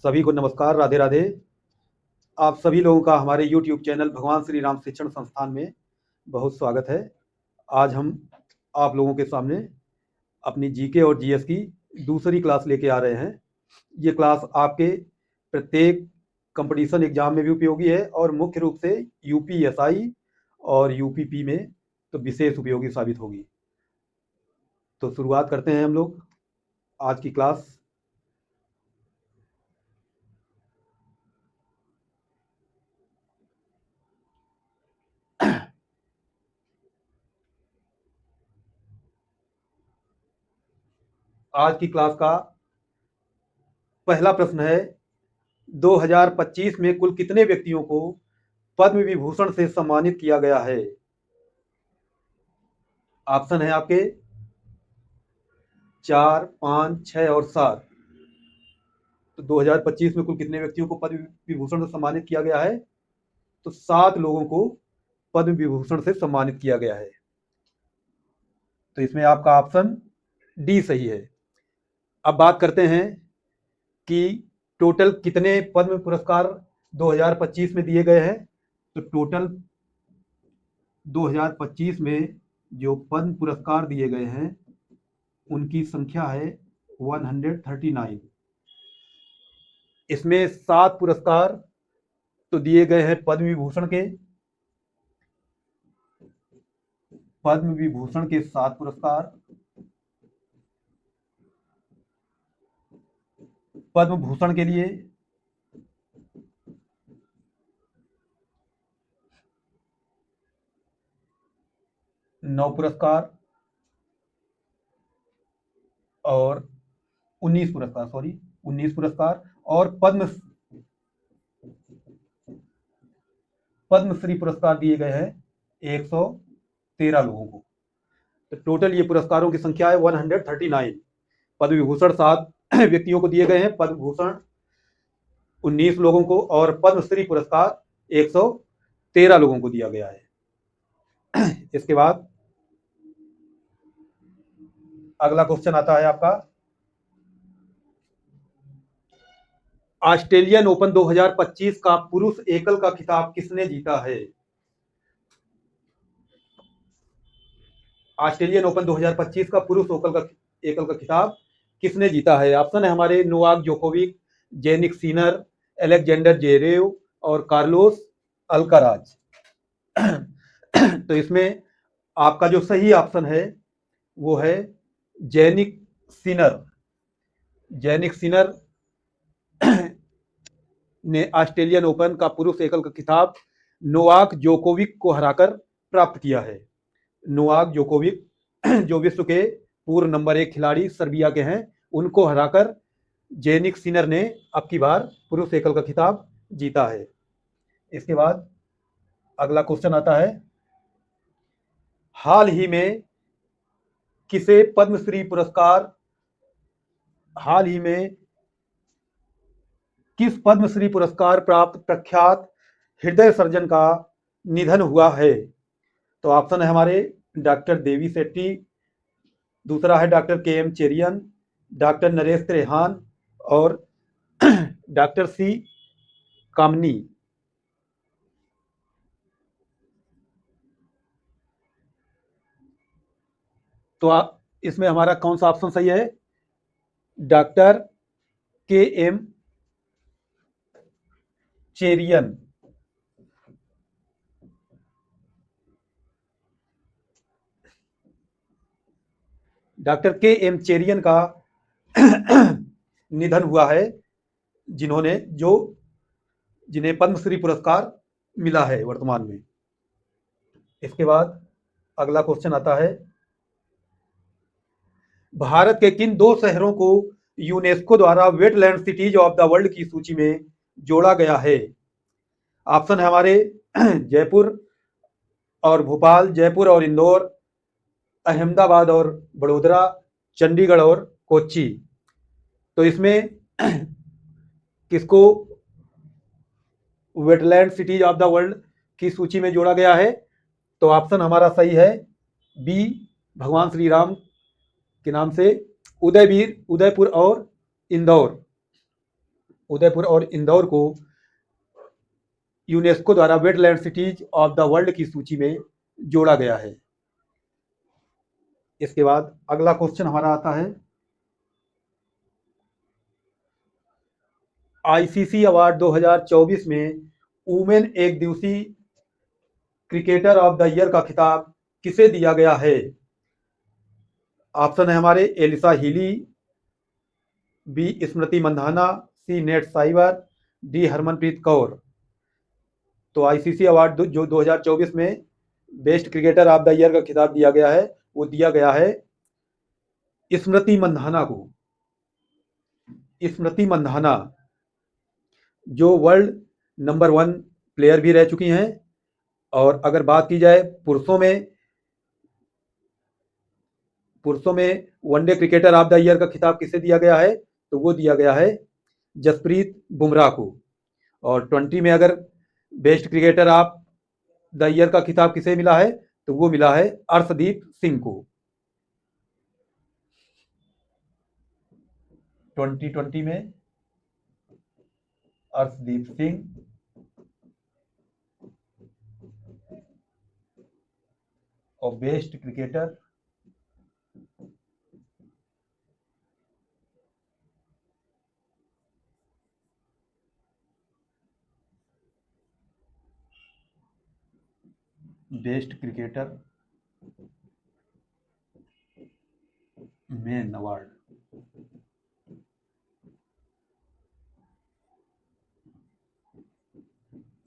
सभी को नमस्कार, राधे राधे। आप सभी लोगों का हमारे YouTube चैनल भगवान श्री राम शिक्षण संस्थान में बहुत स्वागत है। आज हम आप लोगों के सामने अपनी जीके और जीएस की दूसरी क्लास लेके आ रहे हैं। ये क्लास आपके प्रत्येक कंपटीशन एग्जाम में भी उपयोगी है और मुख्य रूप से यूपीएसआई और यूपीपी में तो विशेष उपयोगी साबित होगी। तो शुरुआत करते हैं हम लोग आज की क्लास। आज की क्लास का पहला प्रश्न है, 2025 में कुल कितने व्यक्तियों को पद्म विभूषण से सम्मानित किया गया है? ऑप्शन है आपके 4, 5, 6 और 7। तो 2025 में कुल कितने व्यक्तियों को पद्म विभूषण से सम्मानित किया गया है? तो 7 लोगों को पद्म विभूषण से सम्मानित किया गया है। तो इसमें आपका ऑप्शन डी सही है। अब बात करते हैं कि टोटल कितने पद्म पुरस्कार 2025 में दिए गए हैं। तो टोटल 2025 में जो पद्म पुरस्कार दिए गए हैं उनकी संख्या है 139। इसमें 7 पुरस्कार तो दिए गए हैं पद्म विभूषण के। पद्म विभूषण के 7 पुरस्कार, पद्म भूषण के लिए 9 पुरस्कार और 19 पुरस्कार और पद्मश्री पुरस्कार दिए गए हैं 113 लोगों को। तो टोटल ये पुरस्कारों की संख्या है 139। पद्म विभूषण 7 व्यक्तियों को दिए गए हैं, पद्म भूषण 19 लोगों को और पद्मश्री पुरस्कार 113 लोगों को दिया गया है। इसके बाद अगला क्वेश्चन आता है आपका, ऑस्ट्रेलियन ओपन 2025 का पुरुष एकल का खिताब किसने जीता है? ऑस्ट्रेलियन ओपन 2025 का पुरुष एकल का खिताब किसने जीता है? ऑप्शन है हमारे Novak Djokovic, Jannik Sinner, Alexander Zverev और कार्लोस अल्काराज। तो इसमें आपका जो सही ऑप्शन है वो है जेनिक सिनर। जेनिक सिनर ने ऑस्ट्रेलियन ओपन का पुरुष एकल का खिताब नोवाक जोकोविक को हराकर प्राप्त किया है। नोवाक जोकोविक जो विश्व के पूर्व नंबर 1 खिलाड़ी सर्बिया के हैं, उनको हराकर जेनिक सिनर ने अब की बार पुरुष एकल का खिताब जीता है। इसके बाद अगला क्वेश्चन आता है, हाल ही में किस पद्मश्री पुरस्कार प्राप्त प्रख्यात हृदय सर्जन का निधन हुआ है? तो ऑप्शन है हमारे डॉक्टर देवी सेट्टी, दूसरा है doctor KM. Cherian, doctor Naresh Trehan और डॉक्टर सी कामनी। तो इसमें हमारा कौन सा ऑप्शन सही है? Doctor KM. Cherian. Doctor KM. Cherian का निधन हुआ है, जिन्हें पद्मश्री पुरस्कार मिला है वर्तमान में। इसके बाद अगला क्वेश्चन आता है, भारत के किन 2 शहरों को यूनेस्को द्वारा wetland cities of the world की सूची में जोड़ा गया है? ऑप्शन है हमारे जयपुर और भोपाल, जयपुर और इंदौर, अहमदाबाद और बड़ोदरा, चंडीगढ़ और कोच्चि। तो इसमें किसको wetland cities of the world की सूची में जोड़ा गया है? तो ऑप्शन हमारा सही है बी, भगवान श्री राम के नाम से उदयपुर और इंदौर। उदयपुर और इंदौर को यूनेस्को द्वारा wetland cities of the world की सूची में जोड़ा गया है। इसके बाद अगला क्वेश्चन हमारा आता है, आईसीसी अवार्ड 2024 में वुमेन एक दिवसीय क्रिकेटर ऑफ द ईयर का खिताब किसे दिया गया है? ऑप्शन है हमारे Alyssa Healy, B Smriti Mandhana, C Nat Sciver, D Harmanpreet Kaur. तो आईसीसी अवार्ड जो 2024 में best cricketer of the year का खिताब दिया गया है, वो दिया गया है स्मृति मंधाना को। स्मृति मंधाना जो वर्ल्ड नंबर 1 प्लेयर भी रह चुकी हैं। और अगर बात की जाए पुरुषों में one day cricketer of the year का खिताब किसे दिया गया है? तो वो दिया गया है जसप्रीत बुमराह को। और 20 में अगर best cricketer of the year का खिताब किसे मिला है? तो वो मिला है अर्शदीप सिंह को। 2020 में अर्शदीप सिंह। और best cricketer men award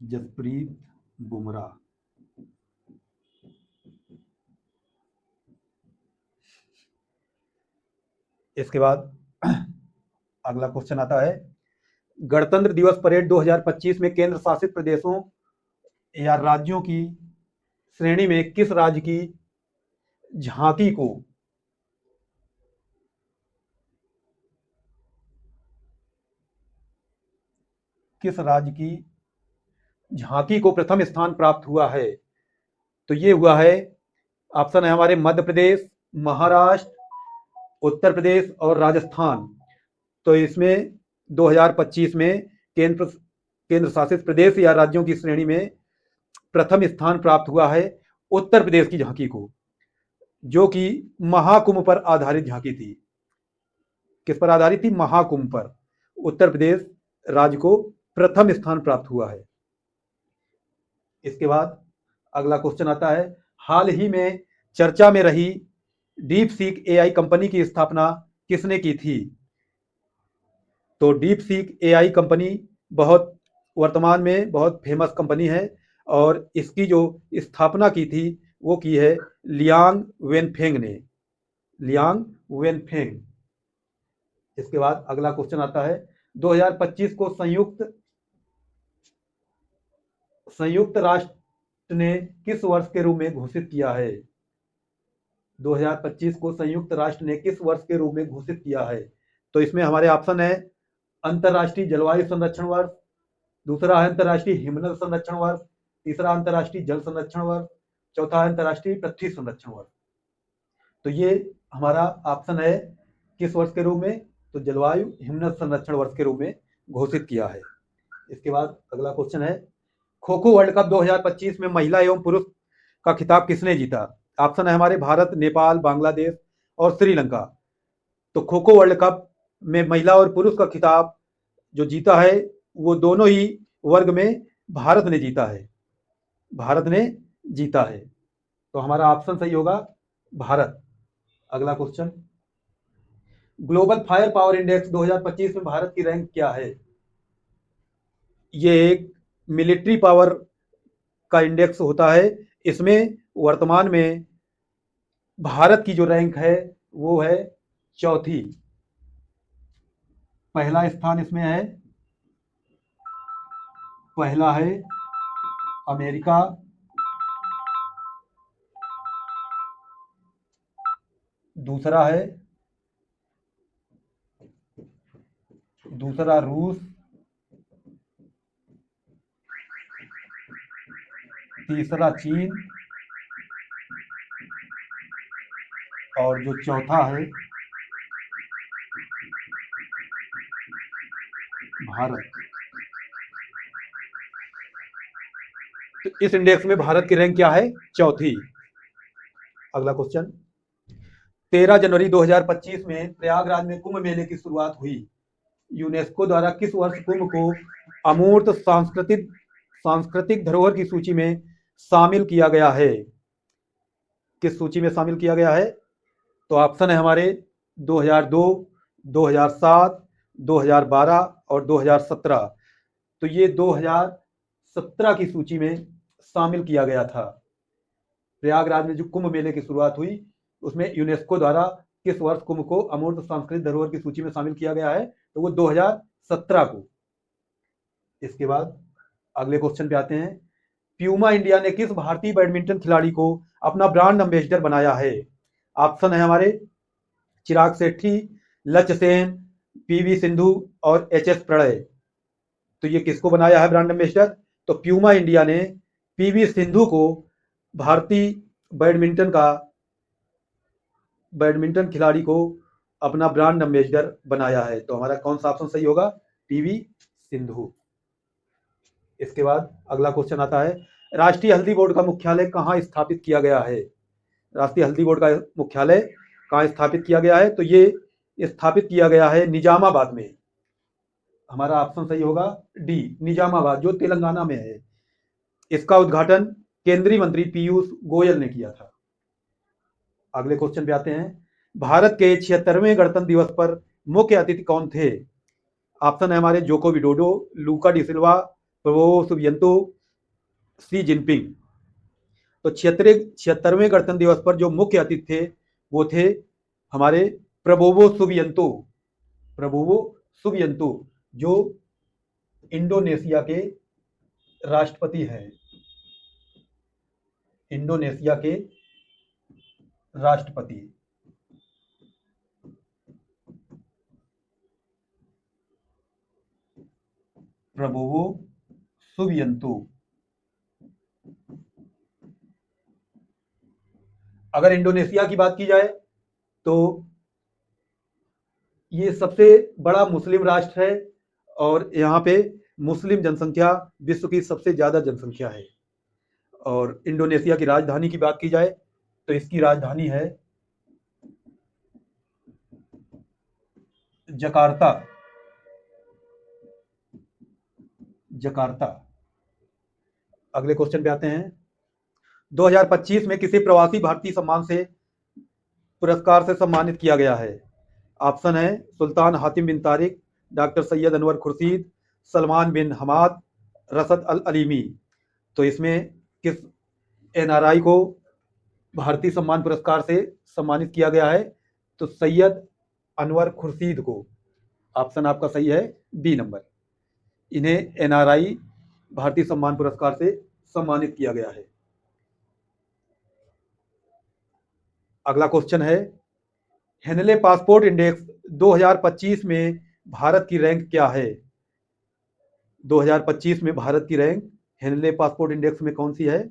Jasprit Bumrah. इसके बाद अगला क्वेश्चन आता है, गणतंत्र दिवस परेड 2025 में केंद्र शासित प्रदेशों या राज्यों की श्रेणी में किस राज्य की झांकी को प्रथम स्थान प्राप्त हुआ है? तो ये हुआ है, ऑप्शन है हमारे मध्य प्रदेश, महाराष्ट्र, उत्तर प्रदेश और राजस्थान। तो इसमें 2025 में केंद्र शासित प्रदेश या राज्यों की श्रेणी में प्रथम स्थान प्राप्त हुआ है उत्तर प्रदेश की झांकी को, जो कि महाकुंभ पर आधारित झांकी थी। किस पर आधारित थी? महाकुंभ पर। उत्तर प्रदेश राज्य को प्रथम स्थान प्राप्त हुआ है। इसके बाद अगला क्वेश्चन आता है, हाल ही में चर्चा में रही डीप सीक एआई कंपनी की स्थापना किसने की थी? तो डीप सीक एआई कंपनी वर्तमान में बहुत फेमस कंपनी है और इसकी जो स्थापना की थी वो की है लियांग वेनफेंग ने। Liang Wenfeng. इसके बाद अगला क्वेश्चन आता है, 2025 को संयुक्त राष्ट्र ने किस वर्ष के रूप में घोषित किया है? 2025 को संयुक्त राष्ट्र ने किस वर्ष के रूप में घोषित किया है? तो इसमें हमारे ऑप्शन है, अंतरराष्ट्रीय जलवायु संरक्षण वर्ष, दूसरा है अंतरराष्ट्रीय हिमनद संरक्षण वर्ष, तीसरा अंतरराष्ट्रीय जल संरक्षण वर्ष, चौथा अंतरराष्ट्रीय पृथ्वी संरक्षण वर्ष। तो ये हमारा ऑप्शन है किस वर्ष के रूप में? तो जलवायु हिमनद संरक्षण वर्ष के रूप में घोषित किया है। इसके बाद अगला क्वेश्चन है, खो खो वर्ल्ड कप 2025 में महिला एवं पुरुष का खिताब किसने जीता? ऑप्शन है हमारे भारत, नेपाल, बांग्लादेश और श्रीलंका। तो खो खो वर्ल्ड कप में महिला और पुरुष का खिताब जो जीता है वो दोनों ही वर्ग में भारत ने जीता है। भारत ने जीता है, तो हमारा ऑप्शन सही होगा भारत। अगला question, global fire power index 2025 में भारत की रैंक क्या है? ये एक मिलिट्री पावर का इंडेक्स होता है। इसमें वर्तमान में भारत की जो रैंक है वो है चौथी। पहला स्थान इसमें है, पहला है अमेरिका, दूसरा रूस, तीसरा चीन और जो चौथा है भारत, तो इस इंडेक्स में भारत की रैंक क्या है? चौथी। अगला क्वेश्चन, 13 जनवरी 2025 में प्रयागराज में कुंभ मेले की शुरुआत हुई। यूनेस्को द्वारा किस वर्ष कुंभ को अमूर्त सांस्कृतिक धरोहर की सूची में शामिल किया गया है? किस सूची में शामिल किया गया है? तो ऑप्शन है हमारे 2002, 2007, 2012 और 2017। तो ये 2017 की सूची में शामिल किया गया था। प्रयागराज में जो कुंभ मेले की शुरुआत हुई उसमें यूनेस्को द्वारा किस वर्ष कुंभ को अमूर्त सांस्कृतिक धरोहर की सूची में शामिल किया गया है? तो वो 2017 को। इसके बाद अगले क्वेश्चन पे आते हैं, प्यूमा इंडिया ने किस भारतीय बैडमिंटन खिलाड़ी को अपना ब्रांड एम्बेसडर बनाया है? ऑप्शन है हमारे चिराग शेट्टी, लक्ष्य सेन, पीवी सिंधु और एचएस प्रणय। तो ये किसको बनाया है ब्रांड एम्बेसडर? तो प्यूमा इंडिया ने पीवी सिंधु को भारतीय बैडमिंटन खिलाड़ी को अपना ब्रांड एम्बेसडर बनाया है। तो हमारा कौन सा ऑप्शन सही होगा? पीवी सिंधु। इसके बाद अगला क्वेश्चन आता है, राष्ट्रीय हल्दी बोर्ड का मुख्यालय कहाँ स्थापित किया गया है? राष्ट्रीय हल्दी बोर्ड का मुख्यालय कहाँ स्थापित किया गया है? तो ये स्थापित किया गया है निजामाबाद में। हमारा ऑप्शन सही होगा डी, निजामाबाद, जो तेलंगाना में है। इसका उद्घाटन केंद्रीय मंत्री पीयूष गोयल ने किया था। अगले क्वेश्चन पे आते हैं, भारत के 76वें गणतंत्र दिवस पर मुख्य अतिथि कौन थे? ऑप्शन है हमारे Joko Widodo, Lula da Silva, Prabowo Subianto, Xi Jinping. तो 76वें गणतंत्र दिवस पर जो मुख्य अतिथि थे वो थे हमारे प्रबोवो सुबियांतो, जो इंडोनेशिया के राष्ट्रपति हैं। इंडोनेशिया के राष्ट्रपति। Prabowo Subianto. अगर इंडोनेशिया की बात की जाए तो ये सबसे बड़ा मुस्लिम राष्ट्र है और यहाँ पे मुस्लिम जनसंख्या विश्व की सबसे ज्यादा जनसंख्या है। और इंडोनेशिया की राजधानी की बात की जाए तो इसकी राजधानी है जकार्ता। अगले क्वेश्चन पे आते हैं, 2025 में किसे प्रवासी भारतीय सम्मान से पुरस्कार से सम्मानित किया गया है? ऑप्शन है सुल्तान हातिम बिन तारिक, डॉक्टर सैयद अनवर खुर्शीद, सलमान बिन हमाद, रसद अल अलीमी। तो इसमें किस एनआरआई को भारतीय सम्मान पुरस्कार से सम्मानित किया गया है? तो सैयद अनवर खुर्शीद को। ऑप्शन आपका सही है बी नंबर। इन्हें एनआरआई भारतीय सम्मान पुरस्कार से सम्मानित किया गया है। अगला क्वेश्चन है, हेनले पासपोर्ट इंडेक्स 2025 में भारत की रैंक क्या है? 2025 में भारत की रैंक हेनले पासपोर्ट इंडेक्स में कौन सी है?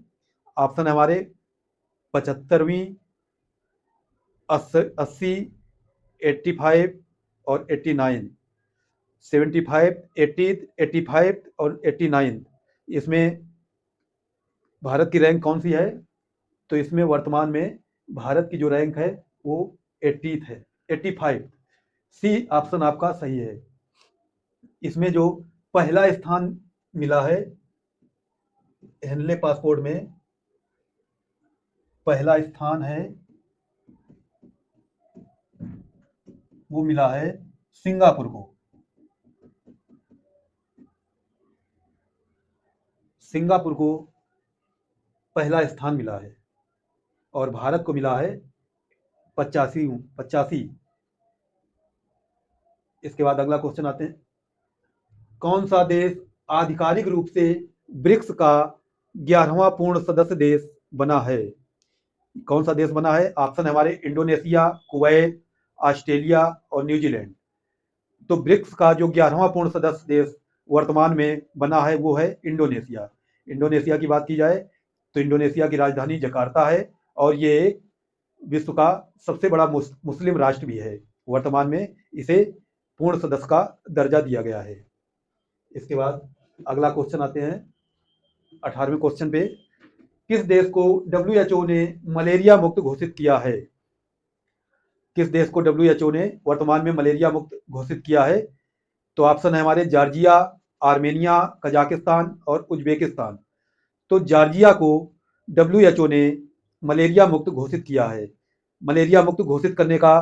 ऑप्शन है हमारे 75वीं, 80, 85 और 89। 75, 80, 85 और 89। इसमें भारत की रैंक कौन सी है? तो इसमें वर्तमान में भारत की जो रैंक है वो 80 है, 85। सी ऑप्शन आपका सही है। इसमें जो पहला स्थान मिला है हेनले पासपोर्ट में, पहला स्थान है वो मिला है सिंगापुर को। सिंगापुर को पहला स्थान मिला है और भारत को मिला है 85। इसके बाद अगला क्वेश्चन आते हैं, कौन सा देश आधिकारिक रूप से ब्रिक्स का 11वां पूर्ण सदस्य देश बना है? कौन सा देश बना है? ऑप्शन है हमारे इंडोनेशिया, कुवैत, ऑस्ट्रेलिया और न्यूजीलैंड। तो ब्रिक्स का जो 11वां पूर्ण सदस्य देश वर्तमान में बना है वो है इंडोनेशिया। इंडोनेशिया की बात की जाए तो इंडोनेशिया की राजधानी जकार्ता है और ये विश्व का सबसे बड़ा मुस्लिम राष्ट्र भी है। वर्तमान में इसे पूर्ण सदस्य का दर्जा दिया गया है। इसके बाद अगला क्वेश्चन आते हैं 18वें क्वेश्चन पे। किस देश को WHO ने मलेरिया मुक्त घोषित किया है? किस देश को WHO ने वर्तमान में मलेरिया मुक्त घोषित किया है? तो ऑप्शन है हमारे जॉर्जिया, आर्मेनिया, कजाकिस्तान और उज्बेकिस्तान। तो जॉर्जिया को WHO ने मलेरिया मुक्त घोषित किया है। मलेरिया मुक्त घोषित करने का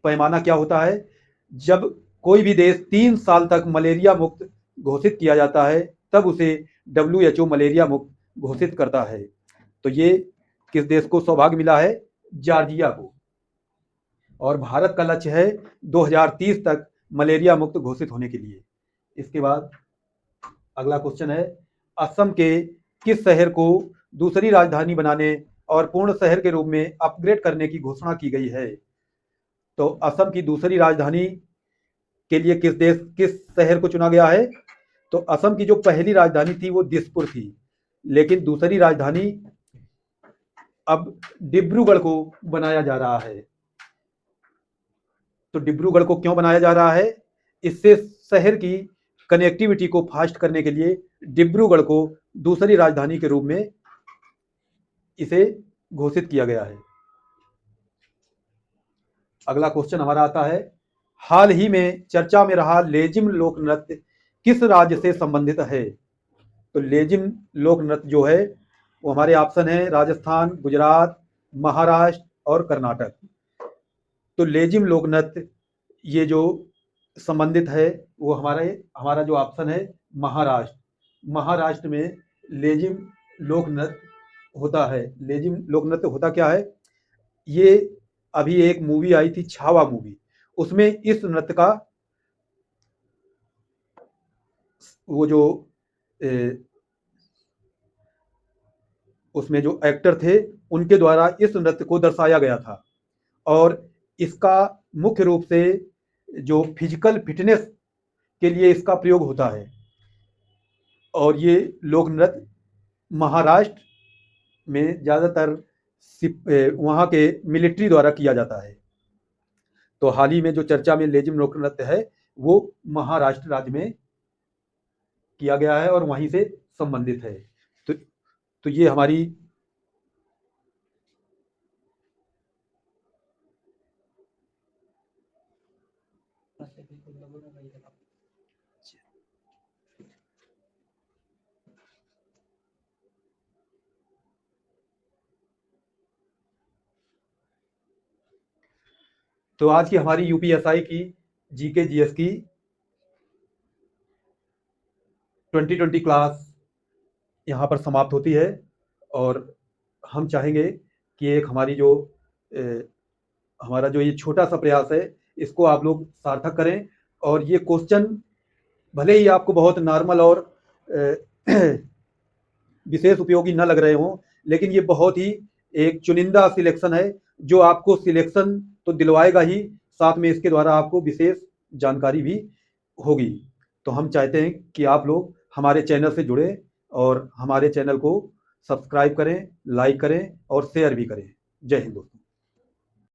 पैमाना क्या होता है? जब कोई भी देश 3 साल तक मलेरिया मुक्त घोषित किया जाता है तब उसे WHO मलेरिया मुक्त घोषित करता है। तो ये किस देश को सौभाग्य मिला है? जॉर्जिया को। और भारत का लक्ष्य है 2030 तक मलेरिया मुक्त घोषित होने के लिए। इसके बाद अगला क्वेश्चन है, असम के किस शहर को दूसरी राजधानी बनाने और पूर्ण शहर के रूप में अपग्रेड करने की घोषणा की गई है? तो असम की दूसरी राजधानी के लिए किस शहर को चुना गया है? तो असम की जो पहली राजधानी थी वो दिसपुर थी, लेकिन दूसरी राजधानी अब डिब्रूगढ़ को बनाया जा रहा है। तो डिब्रूगढ़ को क्यों बनाया जा रहा है? इससे शहर की कनेक्टिविटी को फास्ट करने के लिए डिब्रूगढ़ को दूसरी राजधानी के रूप में इसे घोषित किया गया है। अगला क्वेश्चन हमारा आता है, हाल ही में चर्चा में रहा लेजिम लोक नृत्य किस राज्य से संबंधित है? तो लेजिम लोक नृत्य जो है वो हमारे ऑप्शन है राजस्थान, गुजरात, महाराष्ट्र और कर्नाटक। तो लेजिम लोक नृत्य ये जो संबंधित है वो हमारा जो ऑप्शन है महाराष्ट्र। महाराष्ट्र में लेजिम लोक नृत्य होता है। लेजिम लोक नृत्य होता क्या है? ये अभी एक मूवी आई थी छावा मूवी, उसमें इस नृत्य का वो जो उसमें जो एक्टर थे उनके द्वारा इस नृत्य को दर्शाया गया था। और इसका मुख्य रूप से जो फिजिकल फिटनेस के लिए इसका प्रयोग होता है। और ये लोक नृत्य महाराष्ट्र में ज़्यादातर वहाँ के मिलिट्री द्वारा किया जाता है। तो हाल ही में जो चर्चा में लेजिम लोक नृत्य है वो महाराष्ट्र राज्य में किया गया है और वहीं से संबंधित है। तो ये हमारी तो आज की हमारी यूपीएसआई की जीके जीएस की 2020 क्लास यहाँ पर समाप्त होती है। और हम चाहेंगे कि एक हमारा जो ये छोटा सा प्रयास है इसको आप लोग सार्थक करें। और ये क्वेश्चन भले ही आपको बहुत नॉर्मल और विशेष उपयोगी न लग रहे हों, लेकिन ये बहुत ही एक चुनिंदा सिलेक्शन है जो आपको सिलेक्शन तो दिलवाएगा ही, साथ में इसके द्वारा आपको विशेष जानकारी भी होगी। तो हम चाहते हैं कि आप लोग हमारे चैनल से जुड़ें और हमारे चैनल को सब्सक्राइब करें, लाइक करें और शेयर भी करें। जय हिंद दोस्तों।